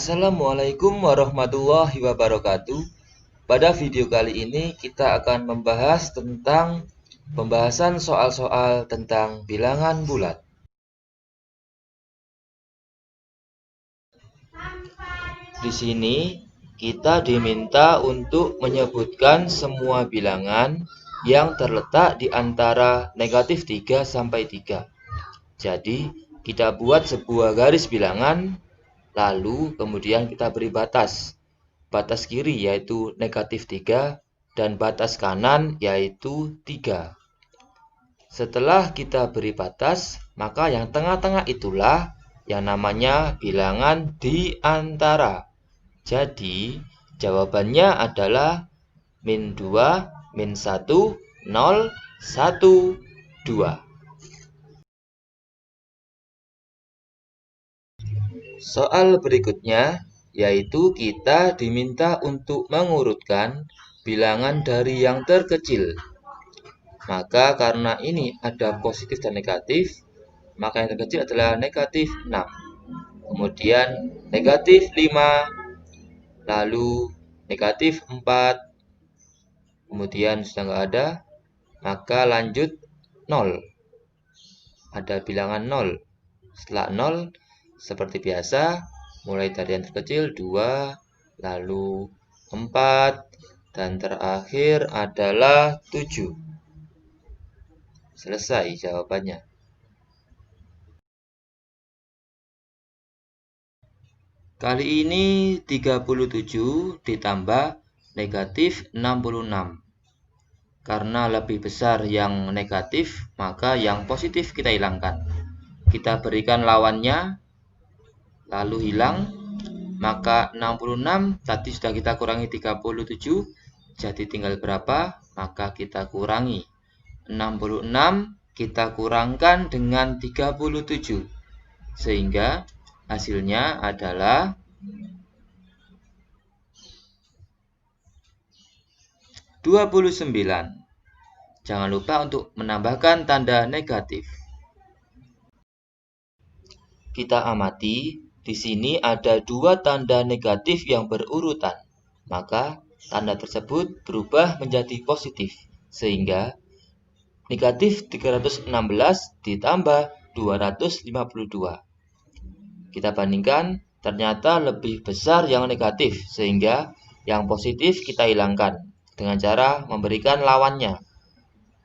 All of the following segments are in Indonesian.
Assalamualaikum warahmatullahi wabarakatuh. Pada video kali ini kita akan membahas tentang pembahasan soal-soal tentang bilangan bulat. Di sini kita diminta untuk menyebutkan semua bilangan yang terletak di antara negatif 3 sampai 3. Jadi, kita buat sebuah garis bilangan, lalu kemudian kita beri batas. Batas kiri yaitu negatif 3 dan batas kanan yaitu 3. Setelah kita beri batas, maka yang tengah-tengah itulah yang namanya bilangan di antara. Jadi, jawabannya adalah min 2, min 1, 0, 1, 2. Soal berikutnya yaitu kita diminta untuk mengurutkan bilangan dari yang terkecil. Maka karena ini ada positif dan negatif, maka yang terkecil adalah negatif 6. Kemudian negatif 5, lalu negatif 4, kemudian sudah nggak ada, maka lanjut 0. Ada bilangan 0. Setelah 0, seperti biasa, mulai dari yang terkecil 2, lalu 4, dan terakhir adalah 7. Selesai jawabannya. Kali ini 37 ditambah negatif 66. Karena lebih besar yang negatif, maka yang positif kita hilangkan. Kita berikan lawannya, lalu hilang. Maka 66 tadi sudah kita kurangi 37, jadi tinggal berapa? Maka kita kurangi 66, kita kurangkan dengan 37, sehingga hasilnya adalah 29. Jangan lupa untuk menambahkan tanda negatif. Kita amati, di sini ada 2 tanda negatif yang berurutan. Maka tanda tersebut berubah menjadi positif, sehingga negatif 316 ditambah 252. Kita bandingkan, ternyata lebih besar yang negatif, sehingga yang positif kita hilangkan dengan cara memberikan lawannya,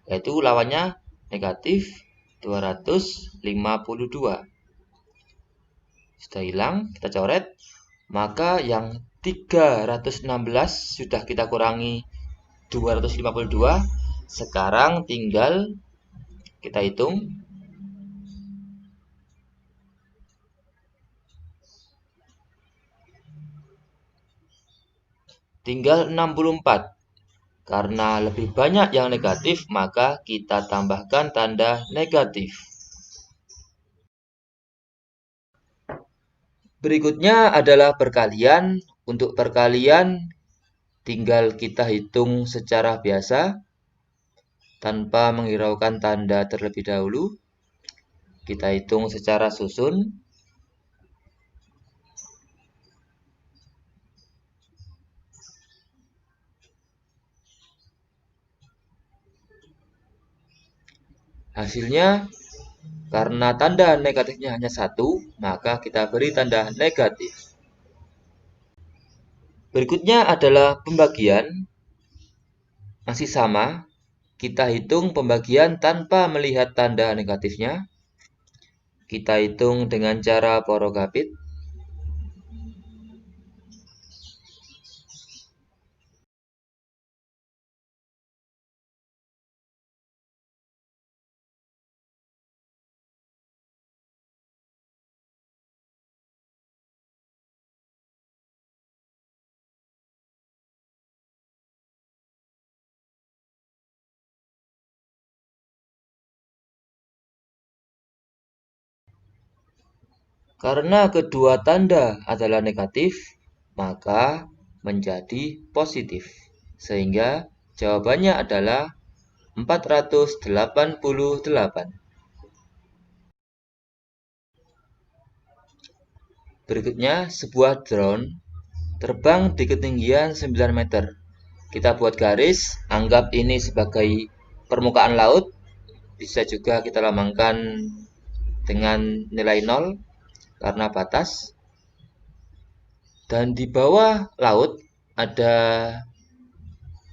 yaitu lawannya negatif 252. Sudah hilang, kita coret, maka yang 316 sudah kita kurangi 252. Sekarang tinggal kita hitung. Tinggal 64. Karena lebih banyak yang negatif, maka kita tambahkan tanda negatif. Berikutnya adalah perkalian. Untuk perkalian, tinggal kita hitung secara biasa, tanpa menghiraukan tanda terlebih dahulu. Kita hitung secara susun. Hasilnya, karena tanda negatifnya hanya 1, maka kita beri tanda negatif. Berikutnya adalah pembagian. Masih sama, kita hitung pembagian tanpa melihat tanda negatifnya. Kita hitung dengan cara porogapit. Karena kedua tanda adalah negatif, maka menjadi positif. Sehingga jawabannya adalah 488. Berikutnya, sebuah drone terbang di ketinggian 9 meter. Kita buat garis, anggap ini sebagai permukaan laut. Bisa juga kita lambangkan dengan nilai 0 karena batas. Dan di bawah laut ada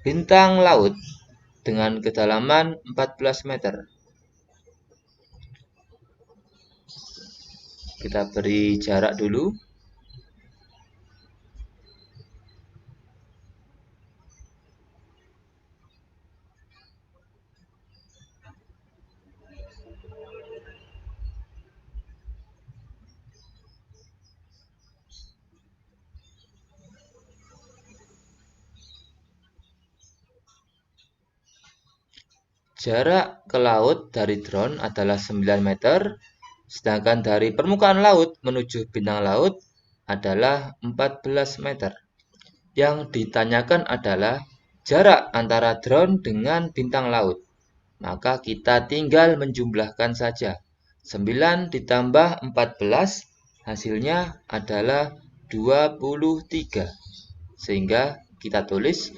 bintang laut dengan kedalaman 14 meter. Kita beri jarak dulu. Jarak ke laut dari drone adalah 9 meter, sedangkan dari permukaan laut menuju bintang laut adalah 14 meter. Yang ditanyakan adalah jarak antara drone dengan bintang laut. Maka kita tinggal menjumlahkan saja. 9 ditambah 14 hasilnya adalah 23. Sehingga kita tulis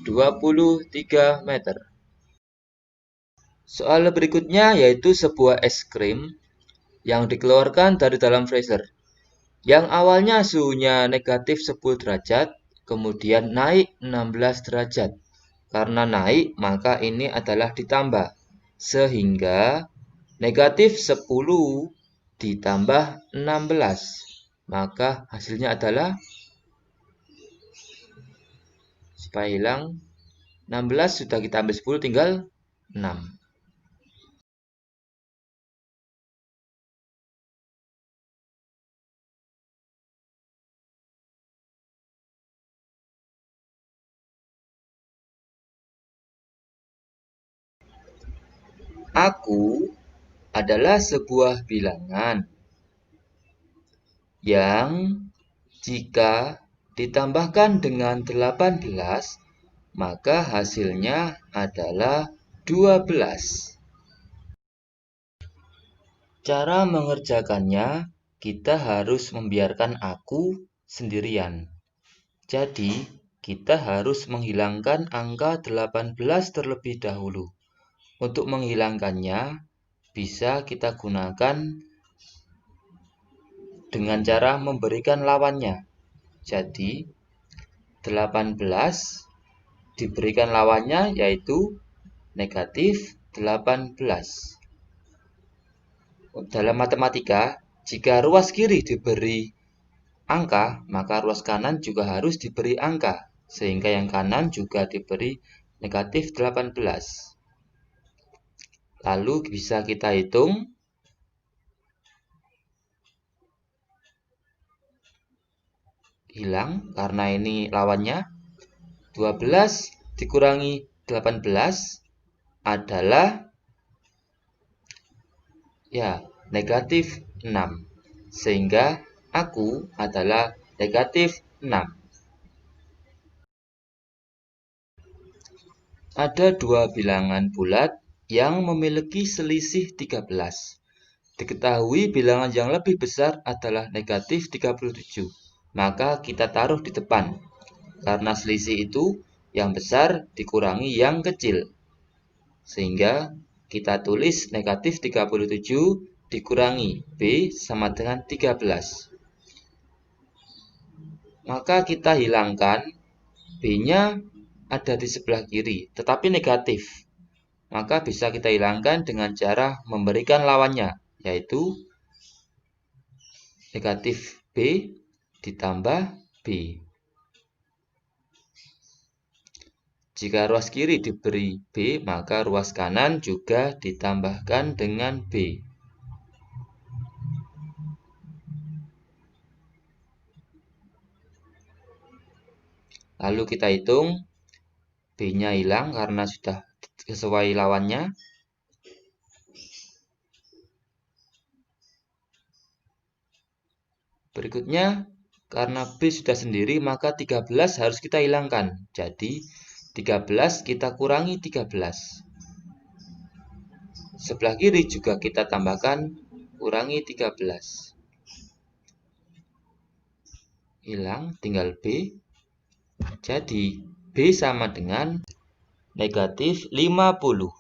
23 meter. Soal berikutnya yaitu sebuah es krim yang dikeluarkan dari dalam freezer. Yang awalnya suhunya negatif 10 derajat, kemudian naik 16 derajat. Karena naik, maka ini adalah ditambah. Sehingga negatif 10 ditambah 16. Maka hasilnya adalah, supaya hilang, 16 sudah kita ambil 10, tinggal 6. Aku adalah sebuah bilangan yang jika ditambahkan dengan 18, maka hasilnya adalah 12. Cara mengerjakannya, kita harus membiarkan aku sendirian. Jadi, kita harus menghilangkan angka 18 terlebih dahulu. Untuk menghilangkannya, bisa kita gunakan dengan cara memberikan lawannya. Jadi, 18 diberikan lawannya yaitu negatif 18. Dalam matematika, jika ruas kiri diberi angka, maka ruas kanan juga harus diberi angka, sehingga yang kanan juga diberi negatif 18. Lalu bisa kita hitung. Hilang karena ini lawannya. 12 dikurangi 18 adalah negatif 6. Sehingga aku adalah negatif 6. Ada dua bilangan bulat yang memiliki selisih 13. Diketahui bilangan yang lebih besar adalah negatif 37. Maka kita taruh di depan. Karena selisih itu yang besar dikurangi yang kecil. Sehingga kita tulis negatif 37 dikurangi B sama dengan 13. Maka kita hilangkan B-nya ada di sebelah kiri, tetapi negatif. Maka bisa kita hilangkan dengan cara memberikan lawannya, yaitu negatif B ditambah B. Jika ruas kiri diberi B, maka ruas kanan juga ditambahkan dengan B. Lalu kita hitung, B-nya hilang karena sudah sesuai lawannya. Berikutnya, karena B sudah sendiri, maka 13 harus kita hilangkan. Jadi, 13 kita kurangi 13. Sebelah kiri juga kita tambahkan kurangi 13. hilang, tinggal B. Jadi B sama dengan negatif 50.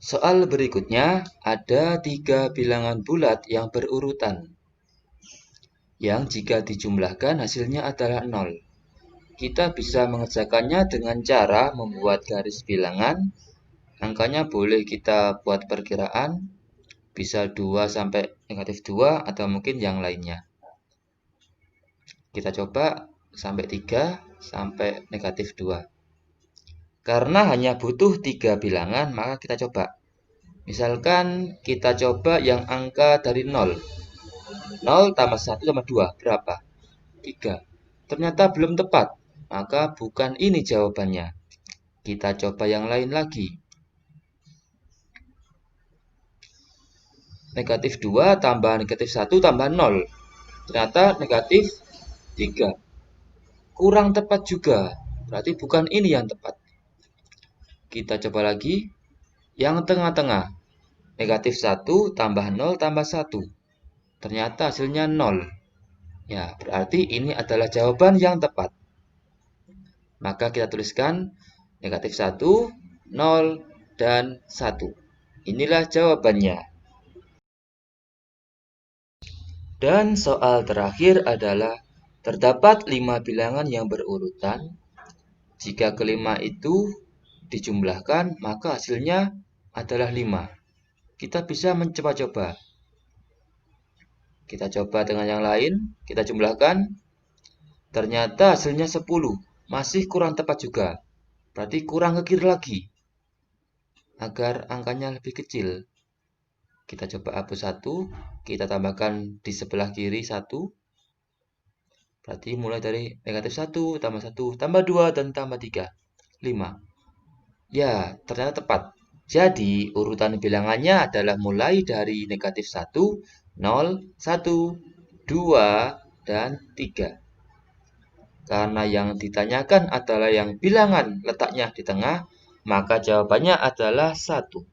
Soal berikutnya, ada 3 bilangan bulat yang berurutan, yang jika dijumlahkan hasilnya adalah 0. Kita bisa mengerjakannya dengan cara membuat garis bilangan. Angkanya boleh kita buat perkiraan, bisa 2 sampai negatif 2 atau mungkin yang lainnya. Kita coba sampai 3 sampai negatif 2. Karena hanya butuh 3 bilangan, maka kita coba. Misalkan kita coba yang angka dari 0. 0 tambah 1 tambah 2, berapa? 3. Ternyata belum tepat, maka bukan ini jawabannya. Kita coba yang lain lagi. Negatif 2 tambah negatif 1 tambah 0. Ternyata negatif 3. Kurang tepat juga, berarti bukan ini yang tepat. Kita coba lagi. Yang tengah-tengah, negatif 1 tambah 0 tambah 1. Ternyata hasilnya 0. Ya, berarti ini adalah jawaban yang tepat. Maka kita tuliskan negatif 1, 0, dan 1. Inilah jawabannya. Dan soal terakhir adalah terdapat 5 bilangan yang berurutan. Jika kelima itu dijumlahkan, maka hasilnya adalah 5. Kita bisa mencoba-coba. Kita coba dengan yang lain, kita jumlahkan. Ternyata hasilnya 10. Masih kurang tepat juga. Berarti kurang ke kiri lagi. Agar angkanya lebih kecil. Kita coba hapus 1. Kita tambahkan di sebelah kiri 1. Berarti mulai dari negatif 1, tambah 1, tambah 2, dan tambah 3. 5. Ya, ternyata tepat. Jadi, urutan bilangannya adalah mulai dari negatif 1, 0, 1, 2, dan 3. Karena yang ditanyakan adalah yang bilangan letaknya di tengah, maka jawabannya adalah 1.